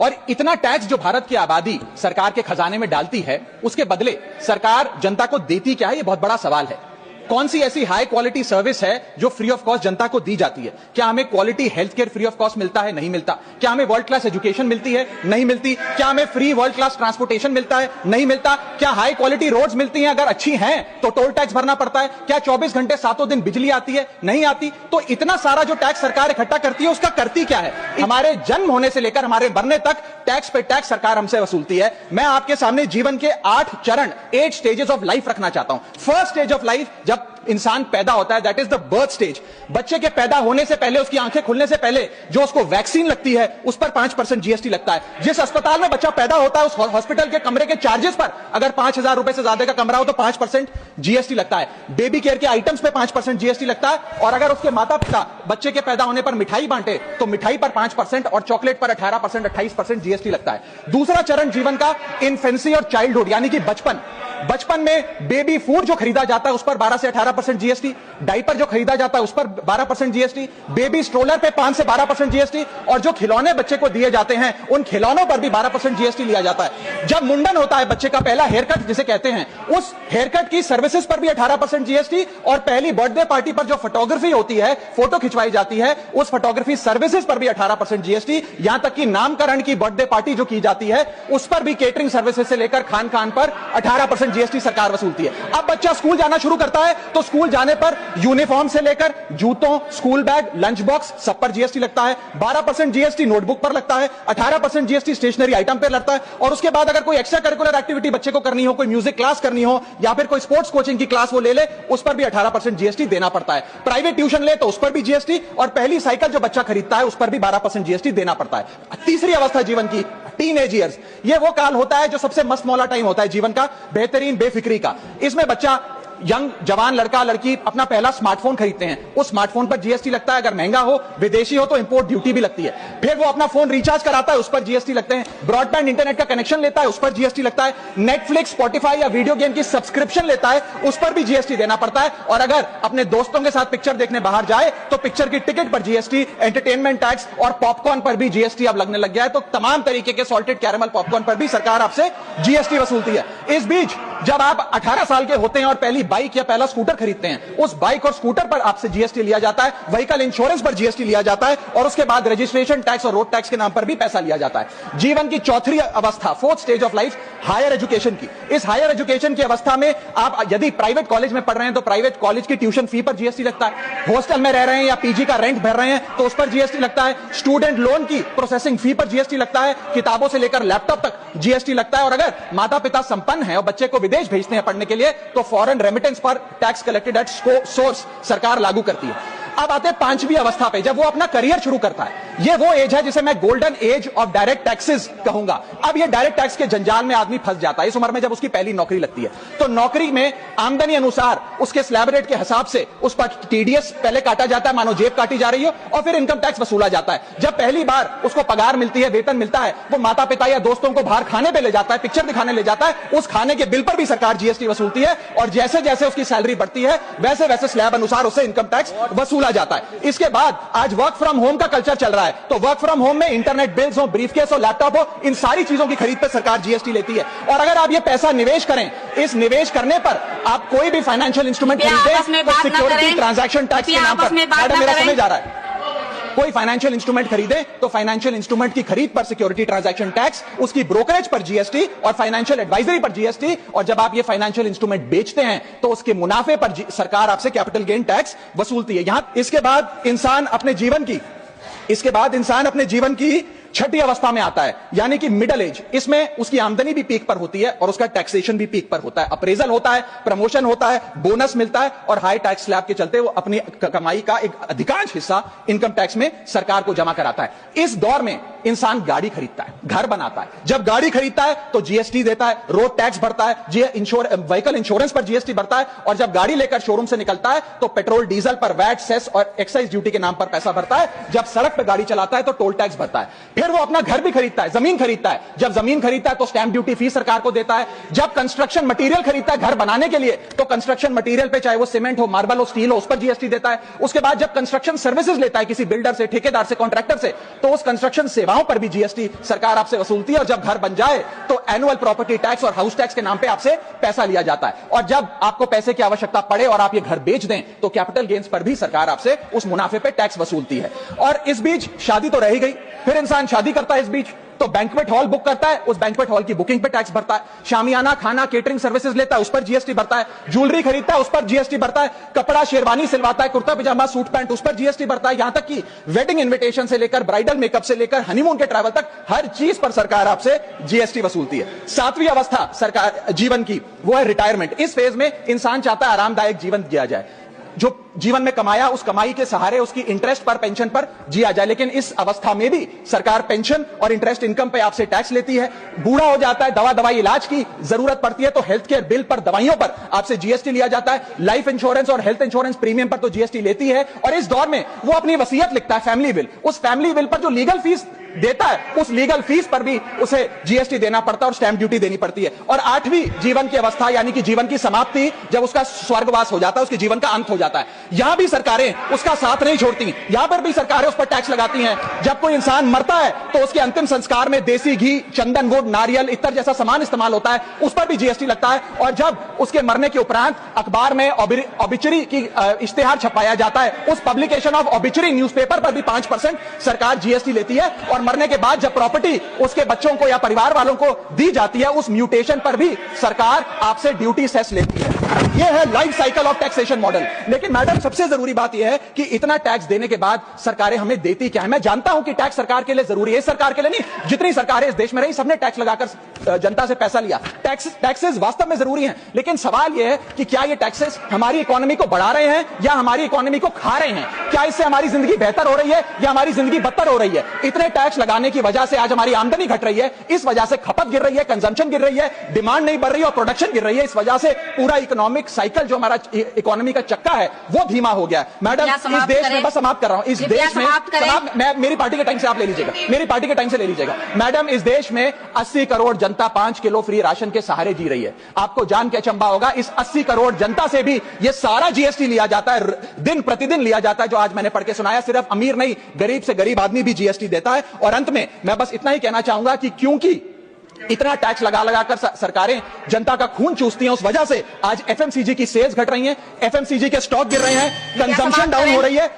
और इतना टैक्स जो भारत की आबादी सरकार के खजाने में डालती है, उसके बदले सरकार जनता को देती क्या है, यह बहुत बड़ा सवाल है। कौन सी ऐसी हाई क्वालिटी सर्विस है जो फ्री ऑफ कॉस्ट जनता को दी जाती है? क्या हमें quality health care free of cost मिलता है? नहीं मिलता। क्या हमें वर्ल्ड क्लास एजुकेशन मिलती है? नहीं मिलती। क्या हमें फ्री वर्ल्ड क्लास ट्रांसपोर्टेशन मिलता है? नहीं मिलता। क्या हाई क्वालिटी रोड्स मिलती हैं? अगर अच्छी हैं तो टोल टैक्स भरना पड़ता है। क्या 24 घंटे 7 दिन बिजली आती है? नहीं आती। तो इतना सारा जो टैक्स सरकार इकट्ठा करती है, उसका करती क्या है? हमारे जन्म होने से लेकर हमारे मरने तक टैक्स पे टैक्स सरकार हमसे वसूलती है। मैं आपके सामने जीवन के 8 चरण, 8 स्टेजेस ऑफ लाइफ रखना चाहता हूं। फर्स्ट स्टेज ऑफ लाइफ, जब इंसान पैदा होता है, that is the birth stage. बच्चे के पैदा होने से पहले, उसकी आंखें खुलने से पहले जो उसको वैक्सीन लगती है, उस पर 5% जीएसटी लगता है। जिस अस्पताल में बच्चा पैदा होता है, उस हॉस्पिटल के कमरे के चार्जेस पर अगर 5,000 रुपए से ज्यादा का कमरा हो तो 5% जीएसटी लगता है। बेबी केयर के आइटम्स पे 5% जीएसटी लगता है। और अगर उसके माता पिता बच्चे के पैदा होने पर मिठाई बांटे तो मिठाई पर 5% और चॉकलेट पर 18%, 28% जीएसटी लगता है। दूसरा चरण जीवन का, इन्फेंसी और चाइल्डहुड, यानी कि बचपन में बेबी फूड जो खरीदा जाता है उस पर 12 से 18% जीएसटी, डाइपर जो खरीदा जाता है उस पर 12% जीएसटी, बेबी स्ट्रोलर पे 5 से 12% जीएसटी, और जो खिलौने बच्चे को दिए जाते हैं उन खिलौनों पर भी 12% जीएसटी लिया जाता है। जब मुंडन होता है बच्चे का, पहला हेयर कट जिसे कहते हैं, उस हेयर कट की सर्विसेज पर भी 18% जीएसटी, और पहली बर्थडे पार्टी पर जो फोटोग्राफी होती है, फोटो खिंचवाई जाती है, उस फोटोग्राफी सर्विसेज पर भी 18% जीएसटी। यहां तक कि नामकरण की बर्थडे पार्टी जो की जाती है उस पर भी केटरिंग सर्विसेज से लेकर खान पर 18% जीएसटी सरकार वसूलती है। अब बच्चा स्कूल जाना शुरू करता है तो स्कूल जाने पर यूनिफॉर्म से लेकर जूतों, स्कूल बैग, लंच बॉक्स, सब पर जीएसटी लगता है। 12% जीएसटी नोटबुक पर लगता है, 18% जीएसटी स्टेशनरी आइटम पर लगता है। और उसके बाद अगर कोई एक्स्ट्रा करिकुलर एक्टिविटी बच्चे को करनी हो, कोई म्यूजिक क्लास करनी हो या फिर कोई स्पोर्ट्स कोचिंग की क्लास वो ले, उस पर भी 18% जीएसटी देना पड़ता है। प्राइवेट ट्यूशन ले तो उस पर भी जीएसटी, और पहली साइकिल जो बच्चा खरीदता है उस पर भी 12% जीएसटी देना पड़ता है। तीसरी अवस्था जीवन की, टीनेज ईयर्स, ये वो काल होता है जो सबसे मस्त मौला टाइम होता है जीवन का, बेहतरीन बेफिक्री का। इसमें बच्चा, यंग जवान लड़का लड़की अपना पहला स्मार्टफोन खरीदते हैं। उस स्मार्टफोन पर जीएसटी लगता है। अगर महंगा हो, विदेशी हो तो इंपोर्ट ड्यूटी भी लगती है। फिर वो अपना फोन रिचार्ज कराता है, उस पर जीएसटी लगते हैं। ब्रॉडबैंड इंटरनेट का कनेक्शन लेता है, उस पर जीएसटी लगता है। नेटफ्लिक्स, स्पॉटिफाई या वीडियो गेम की सब्सक्रिप्शन लेता है, उस पर भी जीएसटी देना पड़ता है। और अगर अपने दोस्तों के साथ पिक्चर देखने बाहर जाए तो पिक्चर की टिकट पर जीएसटी, एंटरटेनमेंट टैक्स और पॉपकॉर्न पर भी जीएसटी अब लगने लग गया है। तो तमाम तरीके के सॉल्टेड कैरेमल पॉपकॉर्न पर भी सरकार आपसे जीएसटी वसूलती है। इस बीच जब आप 18 साल के होते हैं और पहली बाइक या पहला स्कूटर खरीदते हैं, उस बाइक और स्कूटर पर आपसे जीएसटी लिया जाता है, व्हीकल इंश्योरेंस पर जीएसटी लिया जाता है, और उसके बाद रजिस्ट्रेशन टैक्स और रोड टैक्स के नाम पर भी पैसा लिया जाता है। जीवन की चौथी अवस्था, fourth stage of life, higher education की। इस हायर एजुकेशन की अवस्था में आप यदि प्राइवेट कॉलेज में पढ़ रहे हैं तो प्राइवेट कॉलेज की ट्यूशन फी पर जीएसटी लगता है। हॉस्टल में रह रहे हैं या पीजी का रेंट भर रहे हैं तो उस पर जीएसटी लगता है। स्टूडेंट लोन की प्रोसेसिंग फी पर जीएसटी लगता है। किताबों से लेकर लैपटॉप तक जीएसटी लगता है। और अगर माता पिता संपन्न है और बच्चे को विदेश भेजते हैं पढ़ने के लिए तो फॉरेन रेमिटेंस पर टैक्स कलेक्टेड एट सोर्स सरकार लागू करती है। अब आते हैं पांचवी अवस्था पे, जब वो अपना करियर शुरू करता है। ये वो एज है जिसे मैं golden age of direct taxes कहूंगा। अब ये डायरेक्ट टैक्स के जंजाल में आदमी फंस जाता है इस उम्र में, जब उसकी पहली नौकरी लगती है। तो नौकरी में आमदनी अनुसार उसके स्लैब रेट के हिसाब से उस पर टीडीएस पहले काटा जाता है, मानो जेब काटी जा रही हो, और फिर इनकम टैक्स वसूला जाता है। जब पहली बार उसको पगार मिलती है, वेतन मिलता है, वो माता पिता या दोस्तों को बाहर खाने पे ले जाता है, पिक्चर दिखाने ले जाता है, उस खाने के बिल पर भी सरकार जीएसटी वसूलती है। और जैसे जैसे उसकी सैलरी बढ़ती है वैसे वैसे स्लैब अनुसार उससे इनकम टैक्स वसूला जाता है। इसके बाद आज वर्क फ्रॉम होम का कल्चर चल रहा है, तो वर्क फ्रॉम होम में इंटरनेट बिल्स हो, ब्रीफकेस हो, लैपटॉप हो, इन सारी चीजों की खरीद पर सरकार जीएसटी लेती है। और अगर आप ये पैसा निवेश करें, इस निवेश करने पर आप कोई भी फाइनेंशियल इंस्ट्रूमेंट खरीदें तो सिक्योरिटी ट्रांजैक्शन टैक्स के नाम पर, मैडम मेरा समय जा रहा है, कोई फाइनेंशियल इंस्ट्रूमेंट खरीदे तो फाइनेंशियल इंस्ट्रूमेंट की खरीद पर सिक्योरिटी ट्रांजैक्शन टैक्स, उसकी ब्रोकरेज पर जीएसटी और फाइनेंशियल एडवाइजरी पर जीएसटी, और जब आप ये फाइनेंशियल इंस्ट्रूमेंट बेचते हैं तो उसके मुनाफे पर सरकार आपसे कैपिटल गेन टैक्स वसूलती है। यहां इसके बाद इंसान अपने जीवन की छठी अवस्था में आता है, यानी कि मिडिल एज। इसमें उसकी आमदनी भी पीक पर होती है और उसका टैक्सेशन भी पीक पर होता है। अप्रेजल होता है, प्रमोशन होता है, बोनस मिलता है, और हाई टैक्स स्लैब के चलते वो अपनी कमाई का एक अधिकांश हिस्सा इनकम टैक्स में सरकार को जमा कराता है। इस दौर में इंसान गाड़ी खरीदता है, घर बनाता है। जब गाड़ी खरीदता है तो जीएसटी देता है, रोड टैक्स भरता है, व्हीकल इंश्योरेंस पर जीएसटी भरता है, और जब गाड़ी लेकर शोरूम से निकलता है तो पेट्रोल डीजल पर वैट, सेस और एक्साइज ड्यूटी के नाम पर पैसा भरता है। जब सड़क पर गाड़ी चलाता है तो टोल टैक्स भरता है। फिर वो अपना घर भी खरीदता है, जमीन खरीदता है। जब जमीन खरीदता है तो स्टैंप ड्यूटी फी सरकार को देता है। जब कंस्ट्रक्शन मटेरियल खरीदता है घर बनाने के लिए तो कंस्ट्रक्शन मटेरियल पे, चाहे वो सीमेंट हो, मार्बल हो, स्टील हो, उस पर जीएसटी देता है। उसके बाद जब कंस्ट्रक्शन सर्विसेज लेता है किसी बिल्डर से, ठेकेदार से, कॉन्ट्रैक्टर से, तो उस कंस्ट्रक्शन सेवाओं पर भी जीएसटी सरकार सरकार आपसे वसूलती है, और जब घर बन जाए तो एनुअल प्रॉपर्टी टैक्स और हाउस टैक्स के नाम पे आपसे पैसा लिया जाता है, और जब आपको पैसे की आवश्यकता पड़े और आप ये घर बेच दें तो कैपिटल गेन्स पर भी सरकार आपसे उस मुनाफे पे टैक्स वसूलती है। और इस बीच शादी तो रह ही गई, फिर इंसान शादी करता है, इस बीच तो बैंक्वेट हॉल बुक करता है, उस बैंक्वेट हॉल की बुकिंग पे टैक्स भरता है, शामियाना खाना केटरिंग सर्विसेज लेता है, उस पर जीएसटी भरता है, ज्वेलरी खरीदता है, उस पर जीएसटी भरता है, कपड़ा शेरवानी सिलवाता है, कुर्ता पजामा सूट पैंट, उस पर जीएसटी भरता है, यहां तक कि वेडिंग इन्विटेशन से लेकर ब्राइडल मेकअप से लेकर हनीमून के ट्रैवल तक हर चीज पर सरकार आपसे जीएसटी वसूलती है। सातवीं अवस्था सरकार जीवन की वो है रिटायरमेंट। इस फेज में इंसान चाहता है आरामदायक जीवन जिया जाए, जो जीवन में कमाया उस कमाई के सहारे उसकी इंटरेस्ट पर पेंशन पर जिया जाए, लेकिन इस अवस्था में भी सरकार पेंशन और इंटरेस्ट इनकम पे आपसे टैक्स लेती है। बूढ़ा हो जाता है, दवाई इलाज की जरूरत पड़ती है तो हेल्थ केयर बिल पर दवाइयों पर आपसे जीएसटी लिया जाता है, लाइफ इंश्योरेंस और हेल्थ इंश्योरेंस प्रीमियम पर तो जीएसटी लेती है। और इस दौर में वो अपनी वसीयत लिखता है फैमिली विल, उस फैमिली विल पर जो लीगल फीस देता है उस लीगल फीस पर भी उसे जीएसटी देना पड़ता है और स्टैंप ड्यूटी देनी पड़ती है। और आठवीं जीवन की अवस्था यानी कि जीवन की समाप्ति, जब उसका स्वर्गवास हो जाता है, उसके जीवन का अंत हो जाता है, यहां भी सरकारें उसका साथ नहीं छोड़ती, यहां पर भी सरकारें उस पर टैक्स लगाती हैं। जब कोई इंसान मरता है तो उसके अंतिम संस्कार में देसी घी, चंदन, गुड़, नारियल, इत्तर जैसा सामान इस्तेमाल होता है, उस पर भी जीएसटी लगता है। और जब उसके मरने के उपरांत अखबार में ऑबिचरी की इश्तेहार छपाया जाता है, उस पब्लिकेशन ऑफ ऑबिचरी न्यूज़पेपर पर भी 5% सरकार जीएसटी लेती है। और मरने के बाद जब प्रॉपर्टी उसके बच्चों को या परिवार वालों को दी जाती है, उस म्यूटेशन पर भी सरकार आपसे ड्यूटी सेस लेती है। यह है life cycle of taxation model. लेकिन मैडम सबसे जरूरी बात यह है कि इतना टैक्स देने के बाद सरकारें हमें देती क्या है। मैं जानता हूं कि टैक्स सरकार के लिए जरूरी है, इस सरकार के लिए नहीं, जितनी सरकारें इस देश में रही सबने टैक्स लगाकर जनता से पैसा लिया। टैक्सेस वास्तव में जरूरी हैं, लेकिन सवाल यह है कि क्या ये टैक्सेस हमारी इकोनॉमी को बढ़ा रहे हैं या हमारी इकोनॉमी को खा रहे हैं? क्या इससे हमारी जिंदगी बेहतर हो रही है या हमारी जिंदगी बदतर हो रही है? इतने टैक्स लगाने की वजह से आज हमारी आमदनी घट रही है, इस वजह से खपत गिर रही है, कंजम्पशन गिर रही है, डिमांड नहीं बढ़ रही है और प्रोडक्शन गिर रही है। इस वजह से पूरा इकोनॉमिक साइकिल जो हमारा इकोनॉमी का चक्का है वो धीमा हो गया। मैडम इस देश में, बस समाप्त कर रहा हूं, इस देश में मैं मेरी पार्टी के टाइम से आप ले लीजिएगा, मेरी पार्टी के टाइम से ले लीजिएगा। मैडम इस देश में 80 करोड़ जनता 5 किलो फ्री राशन के सहारे जी रही है। आपको जान के अचंभा होगा, इस 80 करोड़ जनता से भी ये सारा जीएसटी लिया जाता है, दिन प्रतिदिन लिया जाता है, जो आज मैंने पढ़ के सुनाया। सिर्फ अमीर नहीं, गरीब से गरीब आदमी भी जीएसटी देता है। और अंत में मैं बस इतना ही कहना चाहूंगा कि क्योंकि इतना टैक्स लगा लगाकर सरकारें जनता का खून चूसती हैं, उस वजह से आज एफएमसीजी की सेल्स घट रही हैं, एफएमसीजी के स्टॉक गिर रहे हैं, कंजम्पशन डाउन हो रही है।